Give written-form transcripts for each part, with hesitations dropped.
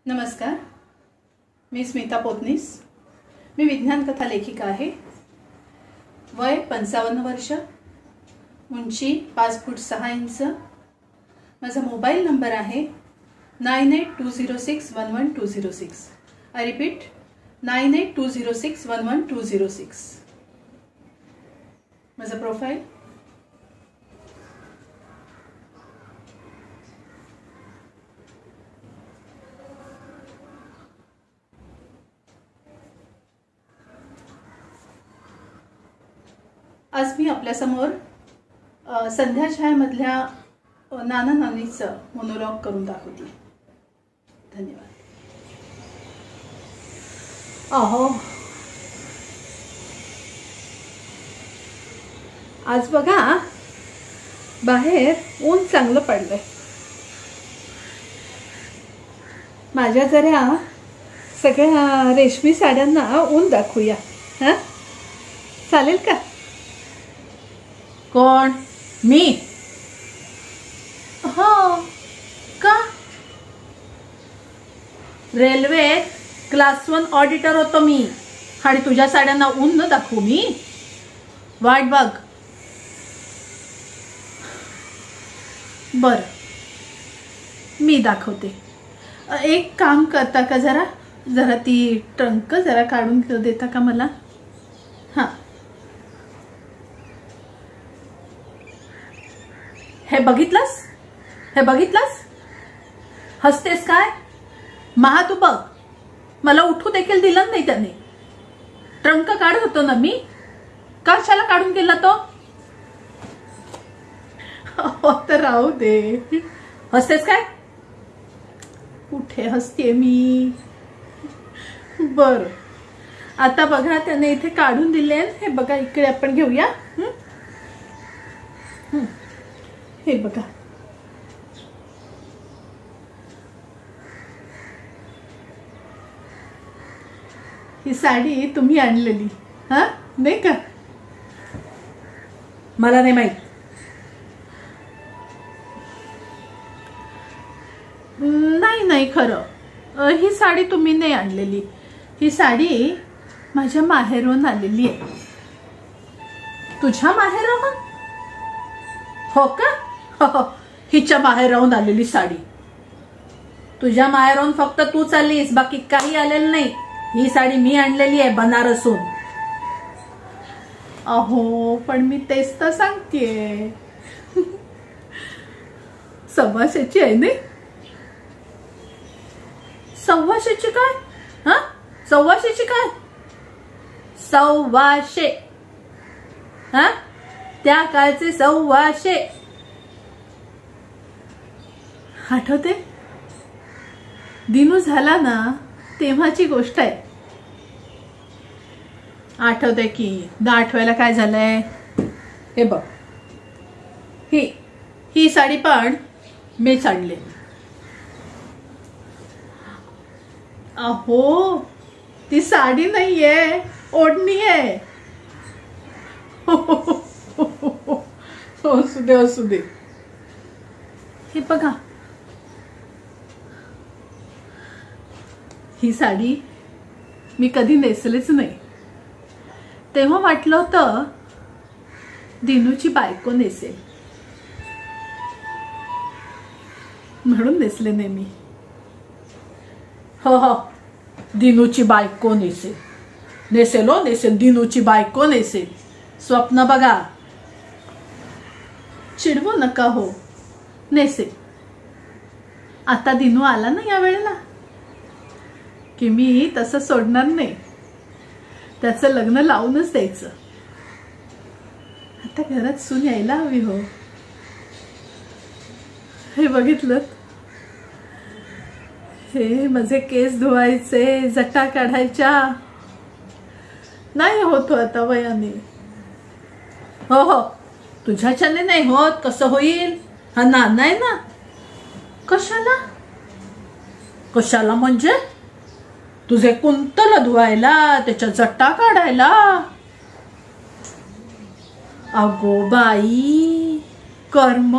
नमस्कार, मी स्मिता पोतनीस. मी विज्ञान कथा लेखिका आहे. वय 55 वर्ष, उंची 5 फूट 6 इंच. माझा मोबाईल नंबर आहे 9820611206. I repeat 9820611206. माझा प्रोफाईल आज मी आपल्यासमोर संध्या छायामधल्या नाना नानीचं मोनोलॉग करून दाखवते. धन्यवाद. अहो, आज बघा बाहेर ऊन चांगलं पडलंय. माझ्या जरा सगळ्या रेशमी साड्यांना ऊन दाखवूया. हां, चालेल का? कोण? मी? हो का? रेल्वे क्लास 1 ऑडिटर होतो मी. आणि तुझ्या साड्यांना ऊन न दाखवू मी? वाट बघ. बर, मी दाखवते. एक काम करता का? जरा ती ट्रंक जरा काढून देता का मला? हां, हे बघितलंस? हसतेस काय? महा तू बघ, मला उठू देखील दिलं नाही त्याने. ट्रंक काढत होतो ना मी. कशाला काढून गेला तो? तर राहू दे. हसतेस काय? कुठे हसते मी? बर, आता बघा त्याने इथे काढून दिले. हे बघा, इकडे आपण घेऊया. हे बघा, ही साडी तुम्ही आणलेली. हा, नाही का? मला नाही माहित. नाही खरं, ही साडी तुम्ही नाही आणलेली. ही साडी माझ्या माहेरून आलेली आहे. तुझ्या माहेराहून? हो का? हिच्या माहेर राहून आलेली साडी. तुझ्या माहेरून फक्त तू चाललीस, बाकी काही आलेलं नाही. ही साडी मी आणलेली आहे बनारसून. अहो, पण मी तेच तर सांगतेय. सव्वाशेची आहे नाही? सव्वाशेची काय? हा, सव्वाशेची काय? 1,600. हा, त्या काळचे 1,600. आठवते? दिनू झाला ना तेव्हाची गोष्ट आहे. आठवते की. आठवायला काय झालंय? हे बघ, ही साडी पण मीच आणली. अहो, ती साडी नाहीये, ओढणी आहे. असू दे. हे बघा, ही साडी मी कधी नेसलीच नाही. तेव्हा वाटलं होतं दिनूची बायको नेसेल, म्हणून नेसले नाही मी. हो, दिनूची बायको नेसेल. नेसेल दिनूची बायको नेसेल. स्वप्न बघा. चिडवू नका हो, नेसेल. आता दिनू आला ना या वेळेला की मी तसं सोडणार नाही. त्याचं लग्न लावूनच द्यायचं. आता घरात सून यायला हवी हो. हे बघितलं? हे माझे केस धुवायचे, जटा काढायच्या नाही होतो आता वयाने. हो, तुझ्याच्याने नाही होत. कसं होईल? हा नाना आहे ना. कशाला म्हणजे? तुझे कुंतल धुवायला, त्याच्या जट्टा काढायला. अगो बाई, कर्म.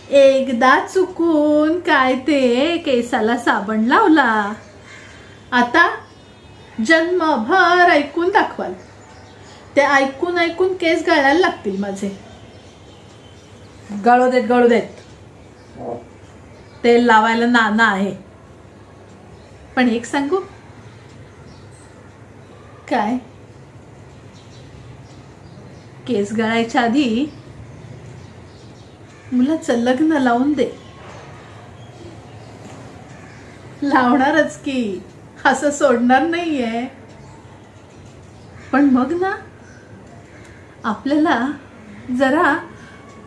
एकदा चुकून काय ते केसाला साबण लावला, आता जन्मभर ऐकून दाखवाल. ते ऐकून ऐकून केस गळायला लागतील माझे. गळू देत गळू देत, तेल लावायला नाना आहे. पण एक सांगू काय, केस गळायच्या आधी मुलाचं लग्न लावून दे. लावणारच की, असं सोडणार नाहीये. पण मग ना आपल्याला जरा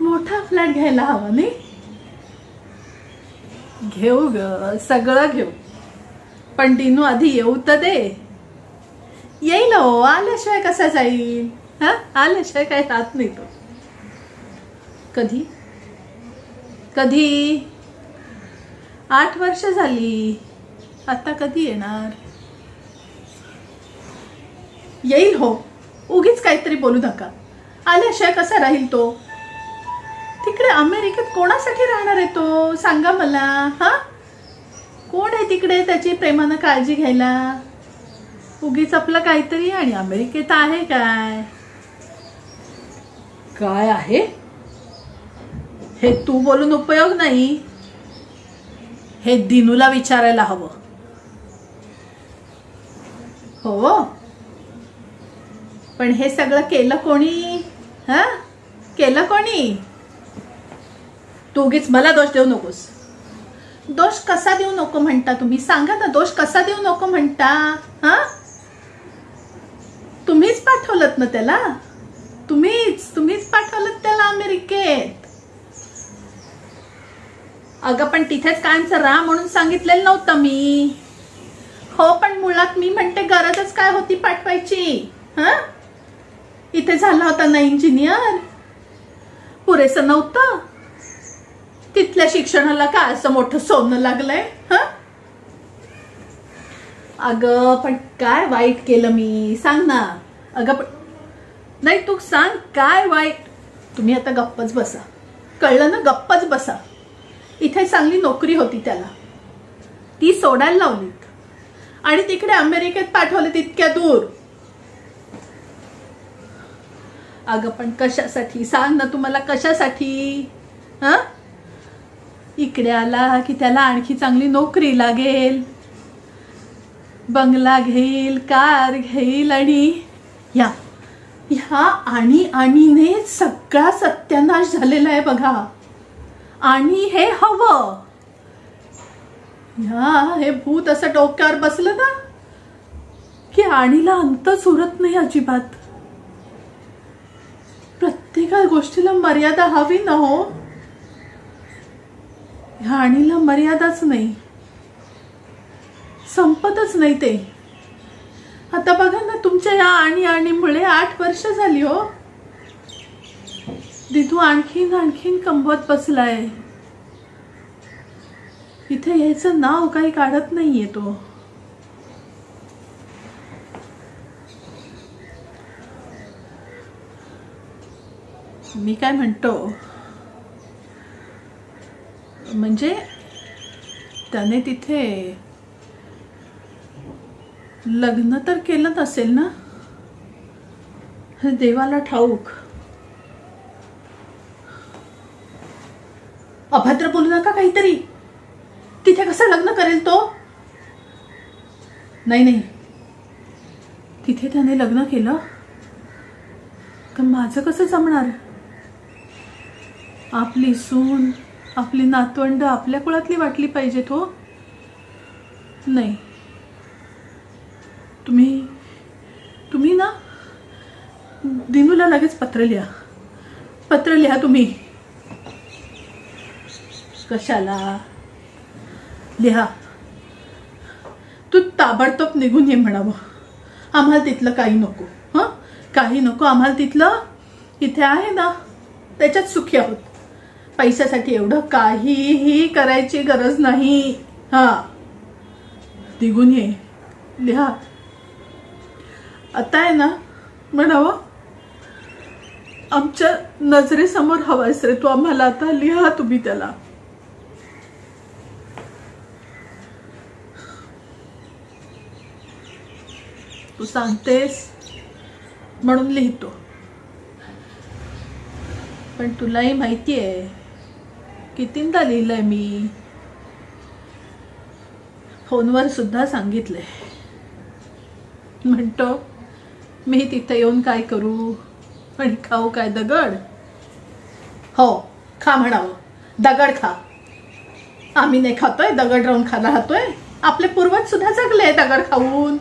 मोठा फ्लॅट घ्यायला हवा नाही? घेऊ ग, सगळं घेऊ. पण दिनू आधी येऊ तर दे. येईल हो, आल्याशिवाय कसा जाईल? हा, आल्याशिवाय काय राहत नाही तो. कधी कधी 8 वर्ष झाली, आता कधी येणार? येईल हो, उगीच काहीतरी बोलू नका. आल्याशिवाय कसा राहील तो? तिकडे अमेरिकेत कोणासाठी राहणार आहे तो, सांगा मला. हा, कोण आहे तिकडे त्याची प्रेमानं काळजी घ्यायला? उगीच आपलं काहीतरी आणि अमेरिकेत आहे काय? काय आहे हे तू बोलून उपयोग नाही. हे दिनूला विचारायला हवं. हो, पण हे सगळं केलं कोणी? हा, केलं कोणी? तू उगीच मला दोष देऊ नकोस. दोष कसा देऊ नको म्हणता तुम्ही? सांगा ना, दोष कसा देऊ नको म्हणता? हा, तुम्हीच पाठवलत ना त्याला. तुम्हीच पाठवलत त्याला अमेरिकेत. अगं पण तिथेच कायमचं राहा म्हणून सांगितलेलं नव्हतं मी. हो, पण मुळात मी म्हणते गरजच काय होती पाठवायची? हा, इथे झाला होता ना इंजिनियर, पुरेसं नव्हतं? तिथल्या शिक्षणाला काय असं मोठं सोनं लागलंय? हा, अगं पण काय वाईट केलं मी, सांग ना. अगं पण नाही, तू सांग काय वाईट. तुम्ही आता गप्पच बसा, कळलं ना? गप्पच बसा. इथे चांगली नोकरी होती त्याला, ती सोडायला लावलीत आणि तिकडे अमेरिकेत पाठवले तितक्या दूर. अगं पण कशासाठी, सांग ना तुम्हाला, कशासाठी? हा, इकडे आला की त्याला आणखी चांगली नोकरी लागेल, बंगला घेईल, कार घेईल, आणि ह्या आणीने सगळा सत्यानाश झालेला आहे बघा. आणि हे हवं, हे भूत असं डोक्यावर बसलं ना की आणीला अंतच उरत नाही अजिबात. प्रत्येक गोष्टीला मर्यादा हवी ना हो. ह्या आणीला मर्यादाच नाही, संपतच नाही ते. आता बघा ना, तुमच्या या आणीमुळे 8 वर्ष झाली हो. दिदू आणखीन कमवत बसलाय. इथे यायचं नाव काही काढत नाहीये तो. मी काय म्हणतो, म्हणजे त्याने तिथे लग्न तर केलं नसेल ना? देवाला ठाऊक. अभद्र बोलू नका काहीतरी. तिथे कसं लग्न करेल तो? नाही, तिथे त्याने लग्न केलं तर माझं कसं जमणार? आपली सून, आपली नातवंड आपल्या कुळातली वाटली पाहिजेत हो. नाही, तुम्ही ना दिनूला लगेच पत्र लिहा तुम्ही. कशाला लिहा? तू ताबडतोब निघून ये म्हणावं. आम्हाला तिथलं काही नको. हं, काही नको आम्हाला तिथलं. इथे आहे ना, त्याच्यात सुखी आहोत. पैशासाठी एवढं काहीही करायची गरज नाही. हा, निघून ये, लिहा. आता आहे ना म्हणावं, आमच्या नजरेसमोर हवायस रे तू आम्हाला. आता लिहा तुम्ही त्याला. तू सांगतेस म्हणून लिहितो. पण तुलाही माहितीये कितींदा लिहिलंय मी. फोनवर सुद्धा सांगितलंय. म्हणतो मी तिथे येऊन काय करू आणि खाऊ काय दगड. हो खा म्हणावं. दगड खा. आम्ही नाही खातोय दगड राहून खायला राहतोय. आपले पूर्वज सुद्धा जगले दगड खाऊन.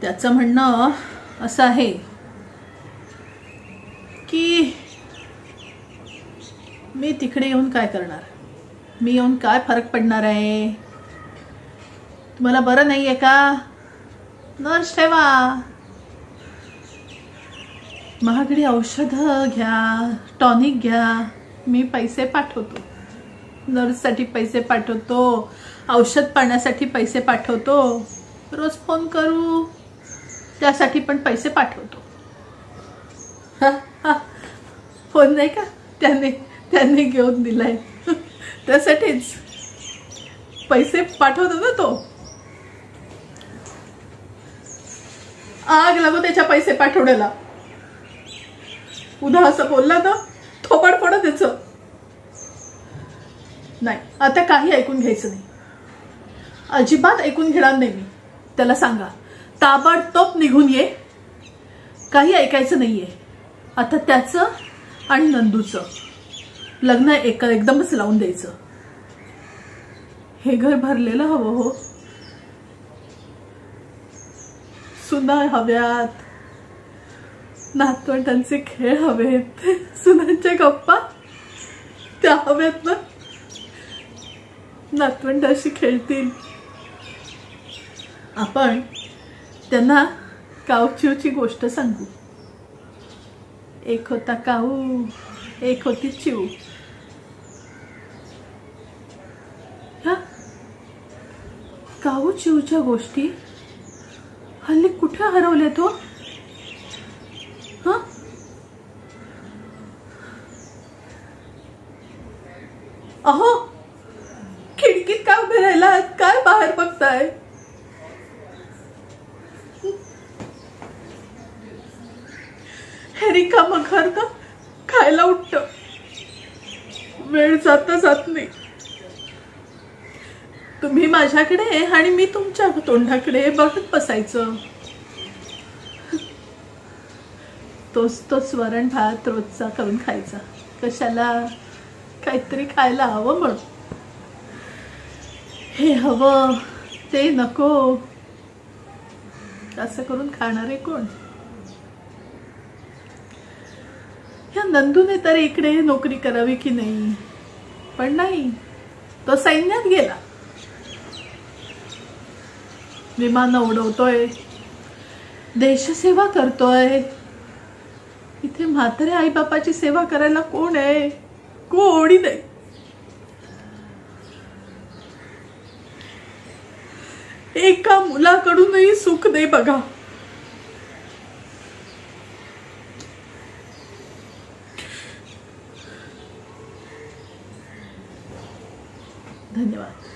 त्याचं म्हणणं असं आहे की मी तिकडे येऊन काय करणार. मी येऊन काय फरक पडणार आहे. तुम्हाला बरं नाही आहे का. नर्स ठेवा. महागडी औषधं घ्या. टॉनिक घ्या. मी पैसे पाठवतो. नर्ससाठी पैसे पाठवतो. औषध पाण्यासाठी पैसे पाठवतो. रोज फोन करू त्यासाठी पण पैसे पाठवतो. फोन नाही का त्याने घेऊन दिलाय त्यासाठीच पैसे पाठवतो ना तो. आग लागो त्याच्या पैसे पाठवण्याला. उद्या असं बोलला ना थोपड पडत त्याच. नाही आता काही ऐकून घ्यायचं नाही. अजिबात ऐकून घेणार नाही मी. त्याला सांगा ताबडतोब निघून ये. काही ऐकायचं नाहीये. आता त्याचं आणि नंदूचं लग्न एकदमच लावून द्यायचं. हे घर भरलेलं हवं हो. सुना हव्यात. नातवंडांचे खेळ हवेत. सुनांच्या गप्पा त्या हव्यात ना. नातवंडाशी खेळतील. आपण त्यांना काऊचिवची गोष्ट सांगू. एक होता काऊ एक होती चिव. ह्या काऊ चिवच्या गोष्टी हल्ली कुठे हरवल्या तो. अहो खिडकीत काय उभे राहिला. काय बाहेर बघताय. हे रिकामं घर का खायला उठत. वेळ जात नाही. तुम्ही माझ्याकडे आणि मी तुमच्या तोंडाकडे बघत बसायचं. तोच वरण भात रोजचा करून खायचा. कशाला. काहीतरी खायला हवं म्हणून. हे हवं ते नको असं करून खाणारे कोण. ह्या नंदूने तर इकडे नोकरी करावी की नाही. पण नाही तो सैन्यात गेला. विमान उडवतोय. देशसेवा करतोय. इथे म्हातारे आई बापाची सेवा करायला कोण आहे. कोणी नाही. एका मुलाकडूनही सुख नाही बघा. धन्यवाद.